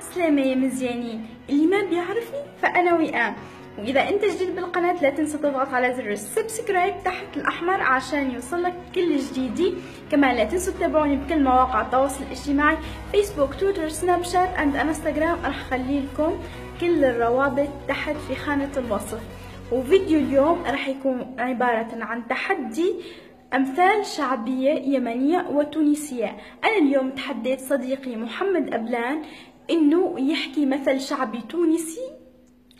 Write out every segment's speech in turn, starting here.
عالسلامة يا مزيانين. اللي ما بيعرفني فأنا وئام، وإذا أنت جديد بالقناة لا تنسى تضغط على زر السبسكرايب تحت الأحمر عشان يوصلك كل جديدي. كمان لا تنسوا تتابعوني بكل مواقع التواصل الاجتماعي، فيسبوك، تويتر، سناب شات أند انستغرام. راح أخلي لكم كل الروابط تحت في خانة الوصف. وفيديو اليوم راح يكون عبارة عن تحدي أمثال شعبية يمنية وتونسية. أنا اليوم تحديت صديقي محمد أبلان إنه يحكي مثل شعبي تونسي،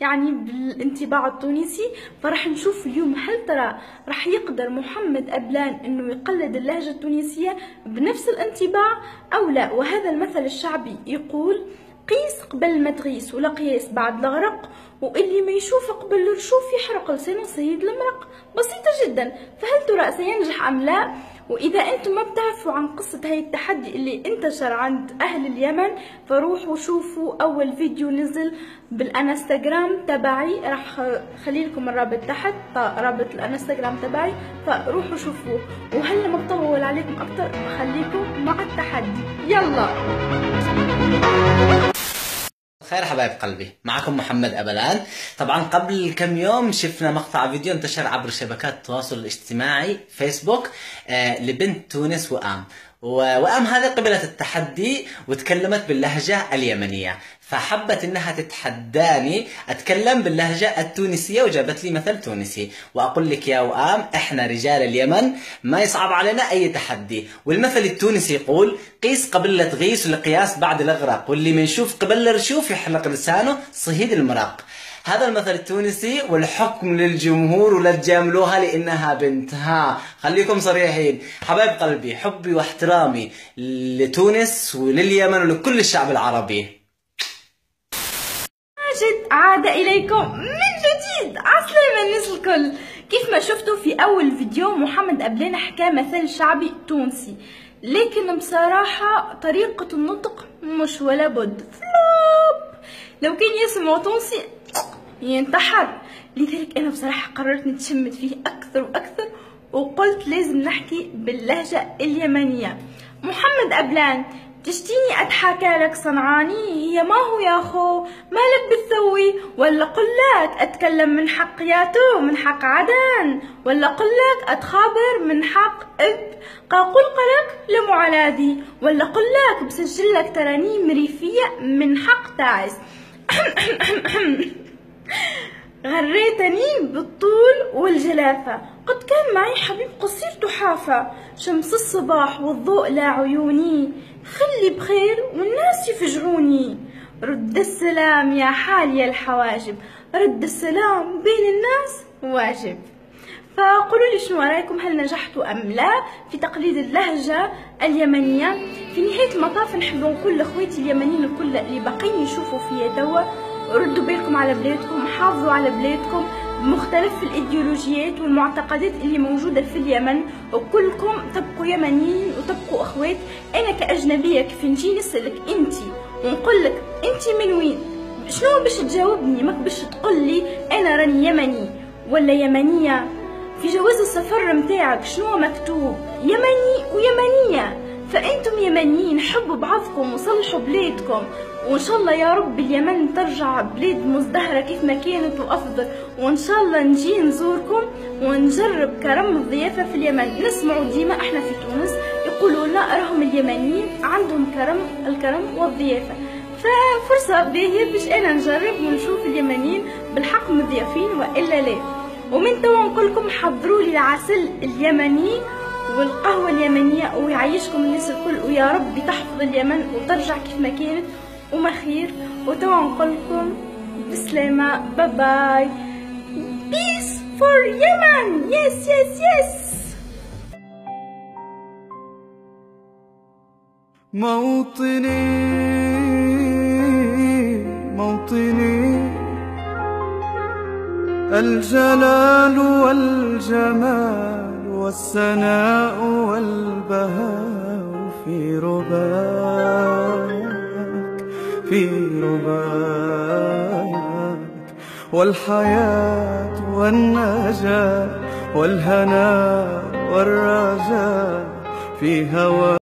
يعني بالانطباع التونسي. فرح نشوف اليوم هل ترى رح يقدر محمد أبلان إنه يقلد اللهجة التونسية بنفس الانطباع أو لا. وهذا المثل الشعبي يقول: قيس قبل ما تغيس ولا قياس بعد الغرق، واللي ما يشوف قبل الرشوف يحرق لسانه سيد المرق. بسيطة جدا، فهل ترى سينجح أم لا؟ وإذا أنتم ما بتعرفوا عن قصة هاي التحدي اللي انتشر عند أهل اليمن، فروحوا شوفوا أول فيديو نزل بالانستغرام تبعي، راح خلي لكم الرابط تحت، رابط الانستغرام تبعي، فروحوا شوفوه. وهلا ما بطول عليكم أكتر، بخليكم مع التحدي. يلا خير حبايب قلبي، معكم محمد أبلان. طبعا قبل كم يوم شفنا مقطع فيديو انتشر عبر شبكات التواصل الاجتماعي فيسبوك لبنت تونس وئام. وئام هذه قبلت التحدي وتكلمت باللهجة اليمنية، فحبت انها تتحداني اتكلم باللهجة التونسية وجابت لي مثل تونسي. واقول لك يا وئام، احنا رجال اليمن ما يصعب علينا اي تحدي. والمثل التونسي يقول: قيس قبل لا تغيس والقياس بعد الاغرق، واللي ما يشوف قبل لا يشوف يحلق لسانه صهيد المرق. هذا المثل التونسي، والحكم للجمهور ولا تجاملوها لانها بنت. خليكم صريحين حبايب قلبي، حبي واحترامي لتونس ولليمن ولكل الشعب العربي. ماجد عاد إليكم من جديد. عسلامة الناس الكل. كيف ما شفتوا في أول فيديو، محمد أبلان حكى مثل شعبي تونسي، لكن بصراحة طريقة النطق مش ولا بد. فلوب، لو كان يسمع تونسي ينتحر. لذلك أنا بصراحة قررت نتشمت فيه أكثر وأكثر، وقلت لازم نحكي باللهجة اليمنية. محمد أبلان، تشتيني أتحكى لك صنعاني؟ هي ما هو يا أخو، مالك بتسوي؟ ولا قلك أتكلم من حق ياتو من حق عدن؟ ولا قلك أتخابر من حق قاقول قلك لمعلادي؟ ولا قلك بسجل لك ترانيم ريفية من حق تعس؟ غريتني بالطول والجلافة، قد كان معي حبيب قصير تحافة، شمس الصباح والضوء لا عيوني، خلي بخير والناس يفجعوني. رد السلام يا حالي الحواجب، رد السلام بين الناس واجب. فقولوا لي شنو رايكم، هل نجحتوا ام لا في تقليد اللهجة اليمنية؟ في نهاية المطاف نحب نقول لاخواتي اليمنيين الكل اللي باقيين يشوفوا فيا توا: ردوا بالكم على بلادكم، حافظوا على بلادكم بمختلف الإيديولوجيات والمعتقدات اللي موجودة في اليمن، وكلكم تبقوا يمنيين وتبقوا أخوات. أنا كأجنبية كيف نجي نسألك أنتي ونقولك أنتي من وين، شنو باش تجاوبني؟ ماك باش تقولي أنا راني يمني ولا يمنية. في جواز السفر متاعك شنو مكتوب؟ يمني ويمنية. فأنتم يمنيين، حبوا بعضكم وصلحوا بلادكم، وإن شاء الله يا رب اليمن ترجع بلاد مزدهرة كيف ما كانت وأفضل. وإن شاء الله نجي نزوركم ونجرب كرم الضيافة في اليمن. نسمعوا ديما احنا في تونس يقولوا لنا راهم اليمنيين عندهم الكرم والضيافة، ففرصة باهية باش أنا نجرب ونشوف اليمنيين بالحق مضيافين وإلا لا. ومن توا نقولكم حضروا لي العسل اليمني والقهوة اليمنية، ويعيشكم الناس الكل، ويا رب تحفظ اليمن وترجع كيف ما كانت وما خير. وتوا نقولكم بسلامة، باي باي، peace for Yemen. yes yes yes. موطني الجلال والجمال والسناء والبهاء في رباك والحياة والنجاة والهناء والرجاء في هواك.